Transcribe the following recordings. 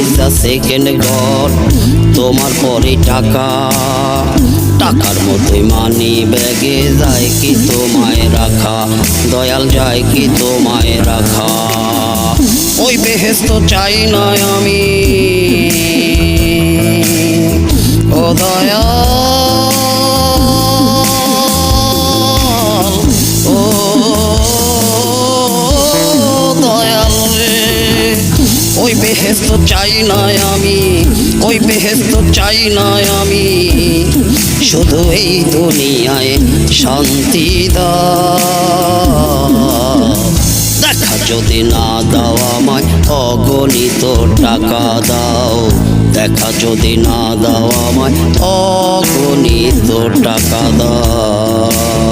Is a second god. তোমার পরে টাকা, টাকার মধ্যে মানি ব্যাগে যায় কি তোমায় রাখা, দয়াল যায় কি তোমায় রাখা। ওই বেহেশত চাই না আমি, ও দয়াল, ও দয়াল রে। ওই বেহেশত চাই না আমি, ওই বেহেশত চাই না আমি, শুধু এই দুনিয়ায় শান্তি দাও। দেখা যদি না দাও আমায় অগণিত টাকা দাও, দেখা যদি না দাও আমায় অগণিত টাকা দাও।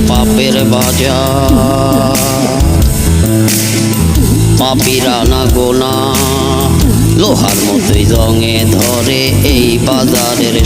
পাপের বাজার, পাপীরা না গোনা, লোহার মতোই জঙে ধরে এই বাজারের